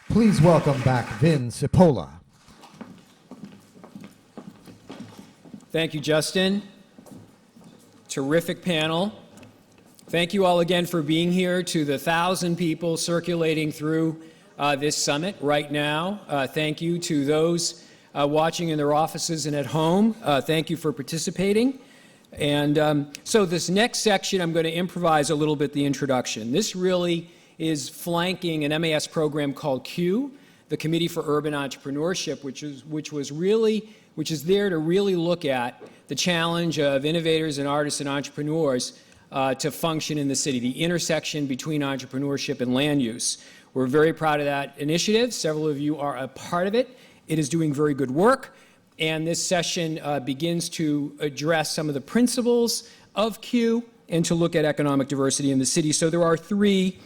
Please welcome back Vin Cipolla. Thank you, Justin. Terrific panel. Thank you all again for being here, to the 1,000 people circulating through this summit right now. Thank you to those watching in their offices and at home. Thank you for participating. And so this next section, I'm going to improvise a little bit the introduction. This really is flanking an MAS program called CUE, the Committee for Urban Entrepreneurship, which is there to really look at the challenge of innovators and artists and entrepreneurs to function in the city, the intersection between entrepreneurship and land use. We're very proud of that initiative. Several of you are a part of it. It is doing very good work. And this session begins to address some of the principles of CUE and to look at economic diversity in the city. So there are three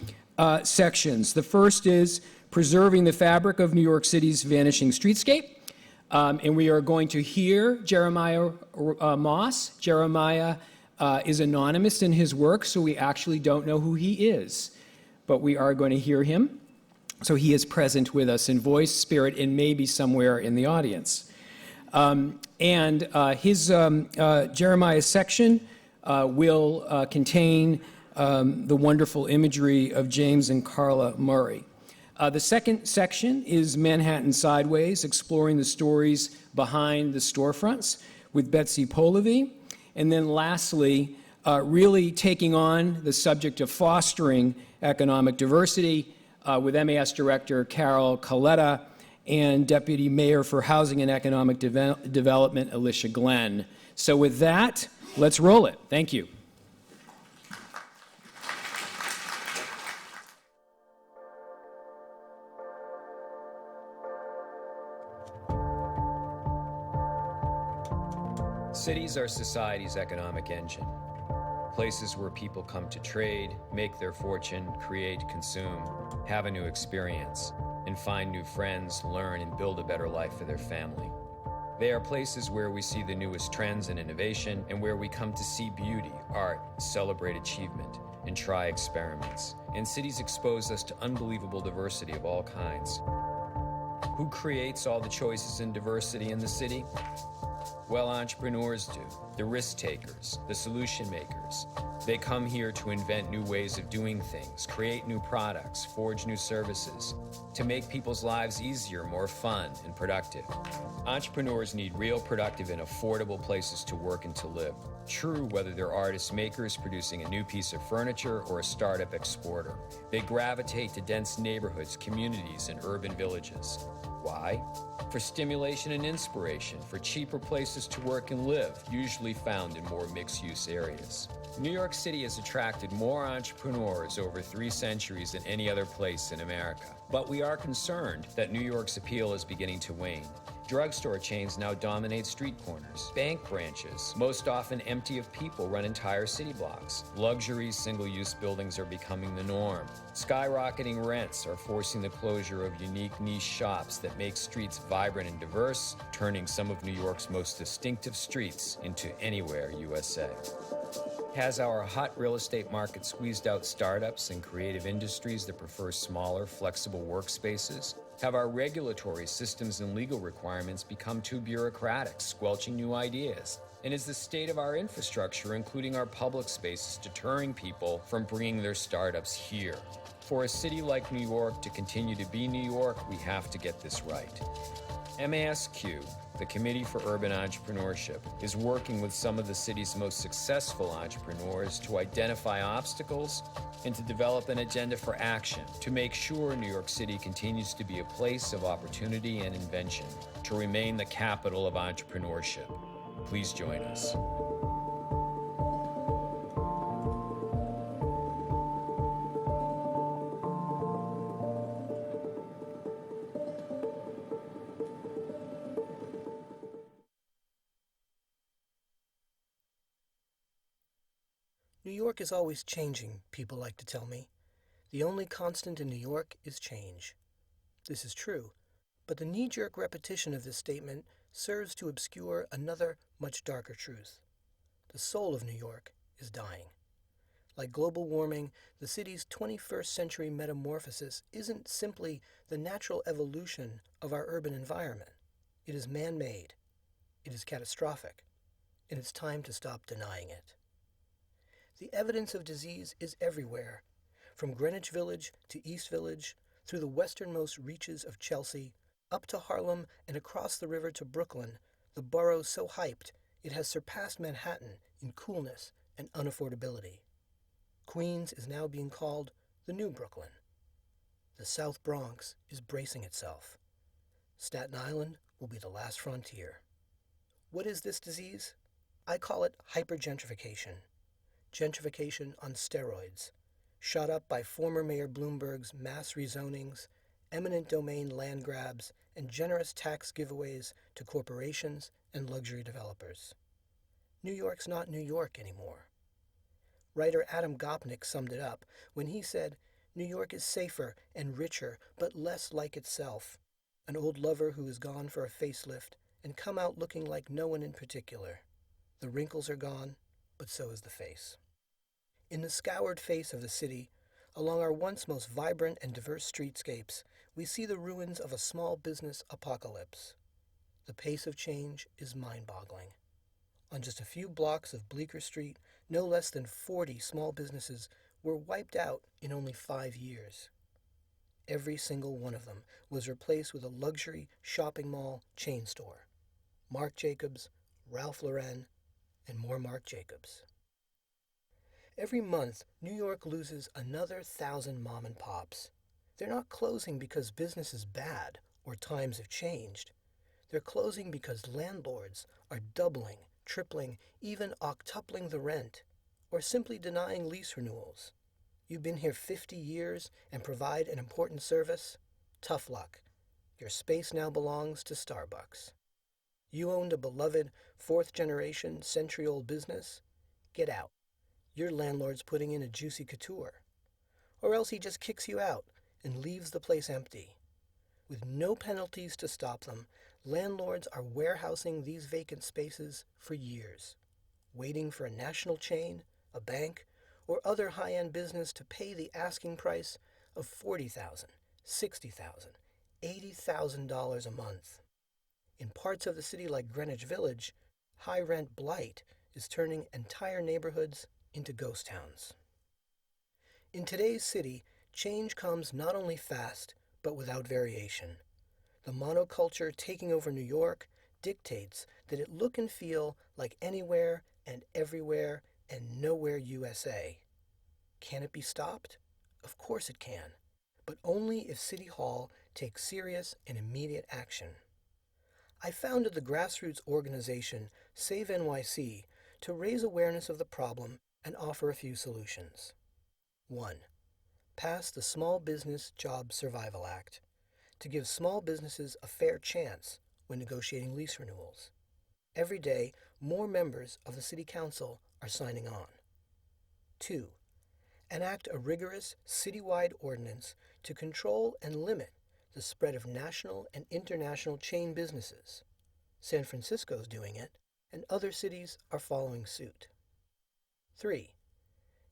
sections. The first is preserving the fabric of New York City's vanishing streetscape. And we are going to hear Jeremiah Moss. Jeremiah is anonymous in his work, so we actually don't know who he is. But we are going to hear him. So he is present with us in voice, spirit, and maybe somewhere in the audience. Jeremiah's section will contain the wonderful imagery of James and Karla Murray. The second section is Manhattan Sideways, exploring the stories behind the storefronts with Betsy Polavy. And then lastly, really taking on the subject of fostering economic diversity with MAS Director Carol Coletta and Deputy Mayor for Housing and Economic Development, Alicia Glenn. So with that, let's roll it. Thank you. Cities are society's economic engine. Places where people come to trade, make their fortune, create, consume, have a new experience, and find new friends, learn, and build a better life for their family. They are places where we see the newest trends and innovation, and where we come to see beauty, art, celebrate achievement, and try experiments. And cities expose us to unbelievable diversity of all kinds. Who creates all the choices and diversity in the city? Well, entrepreneurs do, the risk takers, the solution makers. They come here to invent new ways of doing things, create new products, forge new services, to make people's lives easier, more fun, and productive. Entrepreneurs need real, productive, and affordable places to work and to live. True, whether they're artists makers producing a new piece of furniture or a startup exporter. They gravitate to dense neighborhoods, communities, and urban villages. Why? For stimulation and inspiration, for cheaper places to work and live, usually found in more mixed-use areas. New York City has attracted more entrepreneurs over 3 centuries than any other place in America. But we are concerned that New York's appeal is beginning to wane. Drugstore chains now dominate street corners. Bank branches, most often empty of people, run entire city blocks. Luxury single-use buildings are becoming the norm. Skyrocketing rents are forcing the closure of unique niche shops that make streets vibrant and diverse, turning some of New York's most distinctive streets into anywhere USA. Has our hot real estate market squeezed out startups and creative industries that prefer smaller, flexible workspaces? Have our regulatory systems and legal requirements become too bureaucratic, squelching new ideas? And is the state of our infrastructure, including our public spaces, deterring people from bringing their startups here? For a city like New York to continue to be New York, we have to get this right. MASQ, the Committee for Urban Entrepreneurship, is working with some of the city's most successful entrepreneurs to identify obstacles and to develop an agenda for action to make sure New York City continues to be a place of opportunity and invention, to remain the capital of entrepreneurship. Please join us. New York is always changing, people like to tell me. The only constant in New York is change. This is true, but the knee-jerk repetition of this statement serves to obscure another, much darker truth. The soul of New York is dying. Like global warming, the city's 21st century metamorphosis isn't simply the natural evolution of our urban environment. It is man-made. It is catastrophic. And it's time to stop denying it. The evidence of disease is everywhere, from Greenwich Village to East Village, through the westernmost reaches of Chelsea, up to Harlem and across the river to Brooklyn, the borough so hyped it has surpassed Manhattan in coolness and unaffordability. Queens is now being called the New Brooklyn. The South Bronx is bracing itself. Staten Island will be the last frontier. What is this disease? I call it hyper-gentrification. Gentrification on steroids, shot up by former Mayor Bloomberg's mass rezonings, eminent domain land grabs, and generous tax giveaways to corporations and luxury developers. New York's not New York anymore. Writer Adam Gopnik summed it up when he said, "New York is safer and richer, but less like itself. An old lover who has gone for a facelift and come out looking like no one in particular. The wrinkles are gone, but so is the face." In the scoured face of the city, along our once most vibrant and diverse streetscapes, we see the ruins of a small business apocalypse. The pace of change is mind-boggling. On just a few blocks of Bleecker Street, no less than 40 small businesses were wiped out in only 5 years. Every single one of them was replaced with a luxury shopping mall chain store. Marc Jacobs, Ralph Lauren, and more Marc Jacobs. Every month, New York loses another 1,000 mom and pops. They're not closing because business is bad or times have changed. They're closing because landlords are doubling, tripling, even octupling the rent, or simply denying lease renewals. You've been here 50 years and provide an important service? Tough luck. Your space now belongs to Starbucks. You owned a beloved fourth-generation, century-old business? Get out. Your landlord's putting in a juicy couture. Or else he just kicks you out and leaves the place empty. With no penalties to stop them, landlords are warehousing these vacant spaces for years, waiting for a national chain, a bank, or other high-end business to pay the asking price of $40,000, $60,000, $80,000 a month. In parts of the city like Greenwich Village, high-rent blight is turning entire neighborhoods into ghost towns. In today's city, change comes not only fast, but without variation. The monoculture taking over New York dictates that it look and feel like anywhere and everywhere and nowhere USA. Can it be stopped? Of course it can, but only if City Hall takes serious and immediate action. I founded the grassroots organization Save NYC to raise awareness of the problem and offer a few solutions. 1. Pass the Small Business Job Survival Act to give small businesses a fair chance when negotiating lease renewals. Every day, more members of the City Council are signing on. 2. Enact a rigorous citywide ordinance to control and limit the spread of national and international chain businesses. San Francisco's doing it, and other cities are following suit. 3.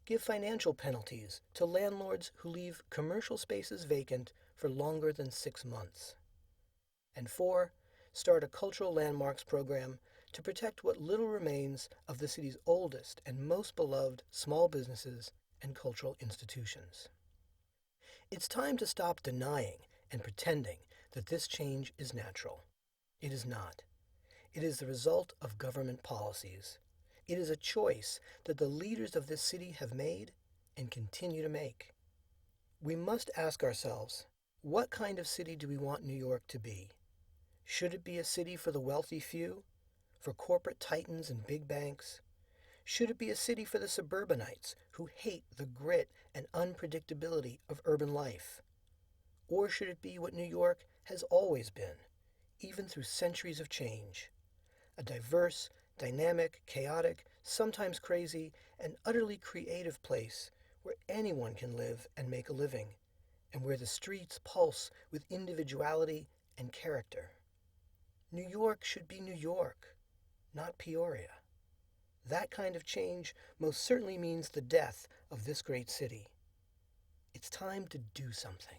Give financial penalties to landlords who leave commercial spaces vacant for longer than 6 months. And 4. Start a cultural landmarks program to protect what little remains of the city's oldest and most beloved small businesses and cultural institutions. It's time to stop denying and pretending that this change is natural. It is not. It is the result of government policies. It is a choice that the leaders of this city have made and continue to make. We must ask ourselves, what kind of city do we want New York to be? Should it be a city for the wealthy few, for corporate titans and big banks? Should it be a city for the suburbanites who hate the grit and unpredictability of urban life? Or should it be what New York has always been, even through centuries of change? A diverse, dynamic, chaotic, sometimes crazy, and utterly creative place where anyone can live and make a living, and where the streets pulse with individuality and character. New York should be New York, not Peoria. That kind of change most certainly means the death of this great city. It's time to do something.